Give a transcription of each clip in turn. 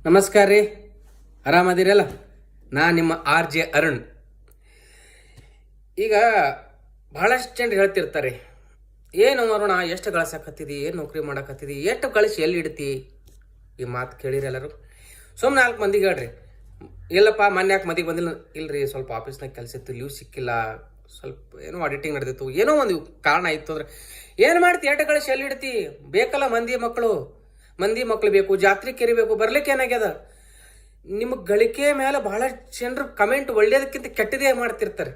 ನಮಸ್ಕಾರ ರೀ, ಆರಾಮದಿರಲ್ಲ? ನಾ ನಿಮ್ಮ RJ ಅರುಣ್. ಈಗ ಬಹಳಷ್ಟು ಜನರು ಹೇಳ್ತಿರ್ತಾರೆ, ಏನು ಅರುಣ ಎಷ್ಟು ಗಳಿಸಕತ್ತಿದಿ, ಏನು ನೌಕರಿ ಮಾಡಕತ್ತಿದಿ, ಎಷ್ಟು ಗಳಿಸಿ ಎಲ್ಲಿ ಇಡ್ತಿ? ಈ ಮಾತು ಕೇಳಿರಿ ಎಲ್ಲರೂ. ಸುಮ್ಮನೆ 4 ಮಂದಿಗೆ ಹೇಳ್ರಿ, ಇಲ್ಲಪ್ಪ ಮೊನ್ನೆ ಯಾಕೆ ಮದಿಗೆ ಬಂದಿಲ್ಲ? ಇಲ್ರಿ, ಸ್ವಲ್ಪ ಆಫೀಸ್ನಾಗ ಕೆಲಸ ಇತ್ತು, ಲೀವ್ ಸಿಕ್ಕಿಲ್ಲ, ಸ್ವಲ್ಪ ಏನೋ ಆಡಿಟಿಂಗ್ ನಡೆದಿತ್ತು, ಏನೋ ಒಂದು ಕಾರಣ ಇತ್ತು ಅಂದ್ರೆ ಏನು ಮಾಡ್ತಿ? ಎಷ್ಟು ಗಳಿಸಿ ಎಲ್ಲಿ ಇಡ್ತಿ? ಬೇಕಲ್ಲ ಮಂದಿ ಮಕ್ಕಳು ಬೇಕು, ಜಾತ್ರೆ ಕೆರಿಬೇಕು, ಬರ್ಲಿಕ್ಕೆ ಏನಾಗ್ಯದ? ನಿಮಗೆ ಗಳಿಕೆ ಮೇಲೆ ಬಹಳ ಜನರು ಕಮೆಂಟ್ ಒಳ್ಳೇದಕ್ಕಿಂತ ಕೆಟ್ಟದೇ ಮಾಡ್ತಿರ್ತಾರೆ.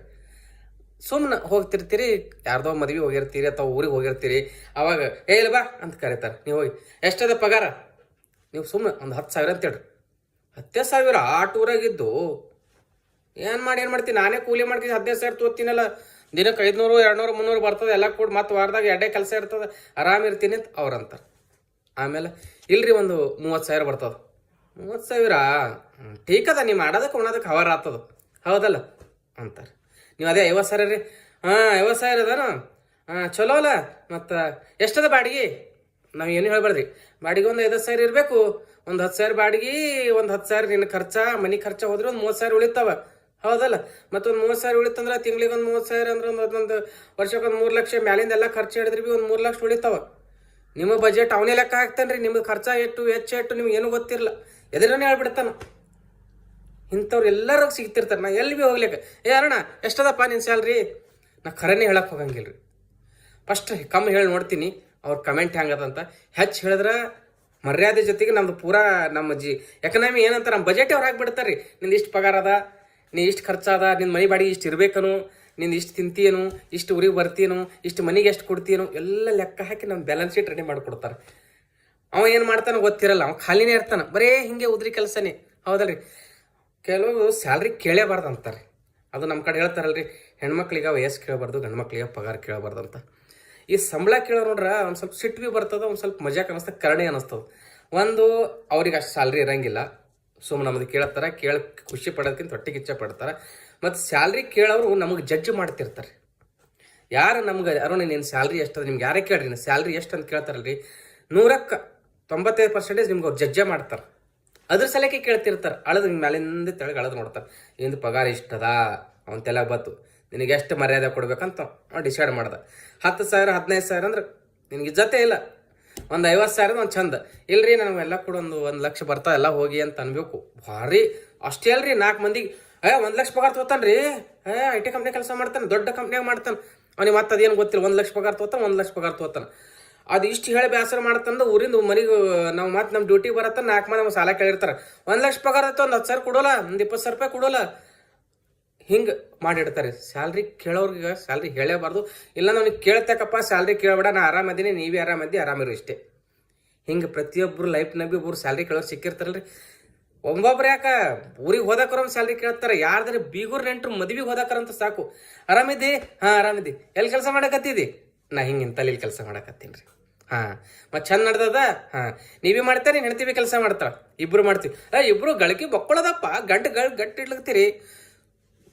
ಸುಮ್ಮನೆ ಹೋಗ್ತಿರ್ತೀರಿ, ಯಾರ್ದೋ ಮದುವೆ ಹೋಗಿರ್ತೀರಿ ಅಥವಾ ಊರಿಗೆ ಹೋಗಿರ್ತೀರಿ, ಅವಾಗ ಇಲ್ಲ ಬಾ ಅಂತ ಕರೀತಾರೆ. ನೀವು ಹೋಗಿ ಎಷ್ಟದ ಪಗಾರ? ನೀವು ಸುಮ್ಮನೆ ಒಂದು 10,000 ಅಂತೇಳ್ರಿ. 10,000 ಆ ಟೂರಾಗಿದ್ದು ಏನು ಮಾಡ್ತೀನಿ? ನಾನೇ ಕೂಲಿ ಮಾಡ್ತೀನಿ, 15,000 ತೋತೀನಲ್ಲ, ದಿನಕ್ಕೆ 500, 200, 300 ಬರ್ತದೆ, ಎಲ್ಲ ಕೂಡ ಮತ್ತೆ ವಾರದಾಗ 2 ಕೆಲಸ ಇರ್ತದೆ, ಆರಾಮಿರ್ತೀನಿ ಅಂತ ಅವ್ರಂತಾರೆ. ಆಮೇಲೆ ಇಲ್ರಿ ಒಂದು 30,000 ಬರ್ತದೆ. 30,000 ಟೀಕದ, ನೀವು ಮಾಡೋದಕ್ಕೆ ಉಣೋದಕ್ಕೆ ಹವರ್ ಆಗ್ತದ, ಹೌದಲ್ಲ ಅಂತಾರೆ. ನೀವು ಅದೇ 50,000 ರೀ, 50,000 ಅದಾನು, ಚಲೋ ಅಲ್ಲ, ಮತ್ತು ಎಷ್ಟದ ಬಾಡಿಗೆ? ನಾವು ಏನು ಹೇಳ್ಬಾರ್ದ್ರಿ, ಬಾಡಿಗೆ ಒಂದು 5,000 ಇರಬೇಕು, ಒಂದು 10,000 ಬಾಡಿಗೆ, ಒಂದು 10,000 ನಿನ್ನ ಖರ್ಚ, ಮನೆ ಖರ್ಚ ಹೋದ್ರೆ ಒಂದು 30,000 ಉಳಿತಾವ, ಹೌದಲ್ಲ? ಮತ್ತೊಂದು 30,000 ಉಳಿತಂದ್ರೆ ತಿಂಗಳಿಗೆ ಒಂದು 30,000 ಅಂದ್ರೆ ಒಂದು ವರ್ಷಕ್ಕೊಂದು 3 ಲಕ್ಷ ಮ್ಯಾಲಿಂದ ಎಲ್ಲ ಖರ್ಚು ಹಿಡಿದ್ರಿ ಬಿ ಒಂದು 3 ಲಕ್ಷ ಉಳಿತಾವ. ನಿಮ್ಮ ಬಜೆಟ್ ಅವನೇ ಲೆಕ್ಕ ಹಾಕ್ತಾನೆ ರೀ, ನಿಮ್ಗೆ ಖರ್ಚು ಹೆಚ್ಚು ನಿಮ್ಗೆ ಏನೂ ಗೊತ್ತಿರಲ್ಲ, ಎದುರನ್ನೇ ಹೇಳ್ಬಿಡ್ತಾನ. ಇಂಥವ್ರು ಎಲ್ಲರೂ ಸಿಗ್ತಿರ್ತಾರೆ. ನಾ ಎಲ್ಲಿ ಭೀ ಹೋಗ್ಲಿಕ್ಕೆ, ಅಣ್ಣ ಎಷ್ಟದಪ್ಪ ನಿನ್ನ ಸ್ಯಾಲ್ರಿ? ನಾ ಖರೇನೆ ಹೇಳಕ್ಕೆ ಹೋಗಂಗಿಲ್ಲ ರೀ. ಫಸ್ಟ್ ಕಮ್ಮಿ ಹೇಳಿ ನೋಡ್ತೀನಿ ಅವ್ರ ಕಮೆಂಟ್ ಹೆಂಗದಂತ. ಹೆಚ್ಚು ಹೇಳಿದ್ರೆ ಮರ್ಯಾದೆ ಜೊತೆಗೆ ನಮ್ದು ಪೂರಾ ನಮ್ಮ ಎಕನಾಮಿ ಏನಂತ ನಮ್ಮ ಬಜೆಟ್ ಅವ್ರು ಹಾಕ್ಬಿಡ್ತಾರೆ ರೀ. ನಿಂದು ಇಷ್ಟು ಪಗಾರ ಅದ, ನೀ ಇಷ್ಟು ಖರ್ಚದ, ನಿನ್ನ ಮನೆ ಬಾಡಿಗೆ ಇಷ್ಟು ಇರ್ಬೇಕನು, ನಿಂದು ಇಷ್ಟು ತಿಂತೀನು, ಇಷ್ಟು ಊರಿಗೆ ಬರ್ತೀನು, ಇಷ್ಟು ಮನೆಗೆ ಎಷ್ಟು ಕೊಡ್ತೀನು, ಎಲ್ಲ ಲೆಕ್ಕ ಹಾಕಿ ನಮ್ಮ ಬ್ಯಾಲೆನ್ಸ್ ಶೀಟ್ ರೆಡಿ ಮಾಡಿಕೊಡ್ತಾರೆ. ಅವ ಏನು ಮಾಡ್ತಾನೆ ಗೊತ್ತಿರಲ್ಲ, ಅವ ಖಾಲಿನೇ ಇರ್ತಾನೆ, ಬರೇ ಹಿಂಗೆ ಉದ್ರಿ ಕೆಲಸನೇ, ಹೌದಲ್ರಿ? ಕೆಲವು ಸ್ಯಾಲ್ರಿ ಕೇಳೇಬಾರ್ದು ಅಂತಾರೆ. ಅದು ನಮ್ಮ ಕಡೆ ಹೇಳ್ತಾರಲ್ರಿ, ಹೆಣ್ಮಕ್ಳಿಗೆ ವಯಸ್ಸು ಕೇಳಬಾರ್ದು, ಗಂಡು ಮಕ್ಳಿಗೆ ಪಗಾರ ಕೇಳಬಾರ್ದು ಅಂತ. ಈ ಸಂಬಳ ಕೇಳೋ ನೋಡ್ರೆ ಒಂದು ಸ್ವಲ್ಪ ಸಿಟ್ಟು ಭೀ ಬರ್ತದೆ, ಒಂದು ಸ್ವಲ್ಪ ಮಜಾಕ್ ಅನ್ನಿಸ್ತದೆ, ಕರಡಿ ಅನ್ನಿಸ್ತದೆ. ಒಂದು ಅವ್ರಿಗೆ ಅಷ್ಟು ಸ್ಯಾಲ್ರಿ ಇರೋಂಗಿಲ್ಲ, ಸುಮ್ಮನೆ ನಮ್ಮದು ಕೇಳ್ತಾರೆ, ಖುಷಿ ಪಡೋದಕ್ಕಿಂತ ಹೊಟ್ಟೆಗೆ ಇಚ್ಛೆ ಪಡ್ತಾರೆ. ಮತ್ತು ಸ್ಯಾಲ್ರಿ ಕೇಳೋರು ನಮಗೆ ಜಡ್ಜ್ ಮಾಡ್ತಿರ್ತಾರೆ. ಯಾರು ನಮ್ಗೆ ಅರುಣ್ ನೀನು ಸ್ಯಾಲ್ರಿ ಎಷ್ಟದ, ನಿಮ್ಗೆ ಯಾರೇ ಕೇಳ್ರಿ ನೀನು ಸ್ಯಾಲ್ರಿ ಎಷ್ಟು ಅಂತ ಕೇಳ್ತಾರಲ್ರಿ, 100ಕ್ಕೆ 95% ನಿಮ್ಗೆ ಅವ್ರು ಜಡ್ಜೆ ಮಾಡ್ತಾರೆ. ಅದ್ರ ಸಲಕ್ಕೆ ಕೇಳ್ತಿರ್ತಾರೆ. ಅಳದು ನಿಮ್ಮ ಮ್ಯಾಲಿಂದ ತೆಳಗೆ ಅಳದು ನೋಡ್ತಾರೆ, ಇಂದು ಪಗಾರ ಇಷ್ಟದ, ಅವನ ತಲೆ ಬತ್ತು, ನಿನಗೆ ಎಷ್ಟು ಮರ್ಯಾದೆ ಕೊಡ್ಬೇಕಂತ ಅವ್ನು ಡಿಸೈಡ್ ಮಾಡ್ದೆ. 10,000 15,000 ಅಂದ್ರೆ ನಿನಗೆ ಇಜ್ಜತೆ ಇಲ್ಲ. ಒಂದು 50,000 ಒಂದು ಚಂದ ಇಲ್ರಿ, ನನಗೆಲ್ಲ ಕೂಡ ಒಂದು 1 ಲಕ್ಷ ಬರ್ತಾ ಎಲ್ಲ ಹೋಗಿ ಅಂತ ಅನ್ಬೇಕು. ಭಾರಿ ಅಷ್ಟೇ ಅಲ್ರಿ, 4 ಮಂದಿಗೆ 1 ಲಕ್ಷ ಪಗಾರ ತೋತಾನೆ ರೀ, IT ಕಂಪ್ನಿ ಕೆಲಸ ಮಾಡ್ತಾನೆ, ದೊಡ್ಡ ಕಂಪ್ನಿಯಾಗ ಮಾಡ್ತಾನೆ, ಅವ್ನಿಗೆ ಮತ್ತೆ ಅದೇನು ಗೊತ್ತಿಲ್ಲ, 1 ಲಕ್ಷ ಪಗಾರ ತೋತಾನೆ, 1 ಲಕ್ಷ ಪಗಾರ ತೋತಾನೆ. ಅದು ಇಷ್ಟು ಹೇಳಿ ಬೇಸರ ಮಾಡ್ತಂದು ಊರಿಂದ ಮನೆಗೆ ನಾವು ಮತ್ತೆ ನಮ್ಮ ಡ್ಯೂಟಿಗೆ ಬರತ್ತ 4 ಮಂದಿ ನಮ್ಗೆ ಸಾಲ ಕೇಳಿರ್ತಾರೆ. 1 ಲಕ್ಷ ಪಗಾರ ಆಯ್ತು, ಒಂದು 10,000 ಕೊಡೋಲ್ಲ, ಒಂದು 20,000 ರೂಪಾಯಿ ಕೊಡೋಲ್ಲ, ಹಿಂಗೆ ಮಾಡಿಡ್ತಾರೆ. Salary ಕೇಳೋರ್ಗೆ salary ಹೇಳೇಬಾರ್ದು. ಇಲ್ಲ ನನಗೆ ಕೇಳ್ತಕ್ಕಪ್ಪ ಸ್ಯಾಲ್ರಿ ಕೇಳಬೇಡ, ನಾ ಆರಾಮದೀನಿ, ನೀವೇ ಆರಾಮಿರು ಇಷ್ಟೇ. ಹಿಂಗೆ ಪ್ರತಿಯೊಬ್ಬರು ಲೈಫ್ನಾಗ ಭೀ ಒಬ್ಬರು ಸ್ಯಾಲ್ರಿ ಕೇಳೋರು ಸಿಕ್ಕಿರ್ತಾರಲ್ರಿ. ಒಬ್ಬೊಬ್ರು ಯಾಕೆ ಊರಿಗೆ ಹೋದಾಕರ ಒಂದು ಸ್ಯಾಲ್ರಿ ಕೇಳ್ತಾರೆ, ಯಾರ್ದಾರೆ ಬೀಗೂರು ನೆಂಟ್ರು ಮದುವೆಗೆ ಹೋದಾಕರಂತ ಸಾಕು, ಆರಾಮಿದ್ದಿ? ಆರಾಮಿದ್ದಿ. ಎಲ್ಲಿ ಕೆಲಸ ಮಾಡಕತ್ತಿದ್ದಿ? ನಾ ಹಿಂಗೆ ಇಂತಲ್ಲಿ ಕೆಲಸ ಮಾಡಕತ್ತೀನಿ ರೀ. ಮತ್ತು ಚಂದ ನಡ್ದದ? ನೀವೇ ಮಾಡ್ತಾರೆ, ಹೆಣ್ತೀವಿ ಕೆಲಸ ಮಾಡ್ತಾಳೆ, ಇಬ್ರು ಮಾಡ್ತೀವಿ. ಇಬ್ರು ಗಳಿಕೆ ಬಕ್ಕೊಳ್ಳೋದಪ್ಪ, ಗಂಟು ಇಡ್ಲತ್ತೀರಿ.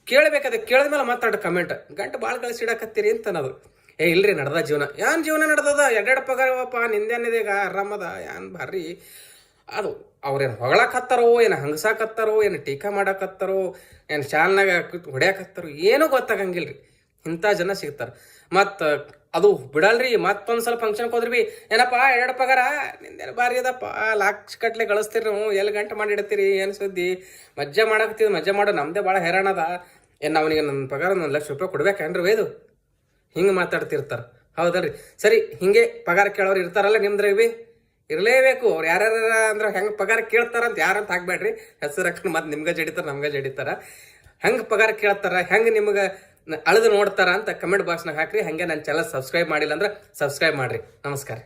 ಕೇಳಬೇಕಾದ ಕೇಳಿದ್ಮೇಲೆ ಮಾತಾಡ ಕಮೆಂಟ್, ಗಂಟು ಭಾಳ ಗಳಿಸಿಡಕತ್ತೀರಿ ಅಂತ ಅನ್ನೋದು. ಇಲ್ರಿ ನಡ್ದ ಜೀವನ, ಏನು ಜೀವನ ನಡ್ದದ, 2 ಪಗಾರವಪ್ಪ, ನಿಂದೇನಿದೆ ಈಗ ಆರಾಮದ, ಏನು ಭಾರಿ. ಅದು ಅವ್ರೇನು ಹೊಗಳಕತ್ತಾರೋ, ಏನು ಹಂಗಸಾಕತ್ತಾರೋ, ಏನು ಟೀಕಾ ಮಾಡಕತ್ತಾರೋ, ಏನು ಶಾಲ್ನಾಗ ಹೊಡ್ಯಾಕತ್ತಾರೋ ಏನೂ ಗೊತ್ತಾಗಂಗಿಲ್ಲ ರೀ. ಇಂಥ ಜನ ಸಿಗ್ತಾರೆ. ಮತ್ತು ಅದು ಬಿಡಲ್ರಿ, ಮತ್ತೊಂದು ಸ್ವಲ್ಪ ಫಂಕ್ಷನ್ಗೆ ಹೋದ್ರಿ ಬಿ ಏನಪ್ಪ 2 ಪಗಾರ, ನಿಂದೇನು ಭಾರಿ ಅದಪ್ಪ, ಲಕ್ಷ ಕಟ್ಲೆ ಗಳಿಸ್ತೀರಿ ನೀವು, ಎಲ್ಲಿ ಗಂಟೆ ಮಾಡಿಡ್ತೀರಿ, ಏನು ಸುದ್ದಿ, ಮಜ್ಜಾ ಮಜ್ಜಾ ಮಾಡೋ ನಮ್ಮದೇ ಭಾಳ ಹೈರಾಣದ, ಏನು ಅವನಿಗೆ ನನ್ನ ಪಗಾರ 1 ಲಕ್ಷ ರೂಪಾಯಿ ಕೊಡ್ಬೇಕೇನ್ರಿ ಇದು? ಹಿಂಗೆ ಮಾತಾಡ್ತಿರ್ತಾರೆ, ಹೌದಲ್ರಿ? ಸರಿ, ಹಿಂಗೆ ಪಗಾರ ಕೇಳೋರು ಇರ್ತಾರಲ್ಲ ನಿಮ್ದ್ರಾಗ ಭೀ, ಇರಲೇಬೇಕು. ಅವ್ರು ಯಾರ್ಯಾರ ಅಂದ್ರೆ ಹೆಂಗೆ ಪಗಾರ ಕೇಳ್ತಾರಂತ ಯಾರಂತ ಹಾಕ್ಬೇಡ್ರಿ, ಹೆಸರು ಹಾಕೊಂಡು ಮತ್ತೆ ನಿಮ್ಗೆ ಜಡಿತಾರೆ, ನಮ್ಗೆ ಜಡಿತಾರ. ಹೆಂಗೆ ಪಗಾರ ಕೇಳ್ತಾರ, ಹೆಂಗೆ ನಿಮ್ಗೆ ಅಳೆದು ನೋಡ್ತಾರ ಅಂತ ಕಮೆಂಟ್ ಬಾಕ್ಸ್ನಾಗ ಹಾಕ್ರಿ. ಹಾಗೆ ನನ್ನ ಚಾನಲ್ ಸಬ್ಸ್ಕ್ರೈಬ್ ಮಾಡಿಲ್ಲ ಅಂದ್ರೆ ಸಬ್ಸ್ಕ್ರೈಬ್ ಮಾಡಿರಿ. ನಮಸ್ಕಾರ.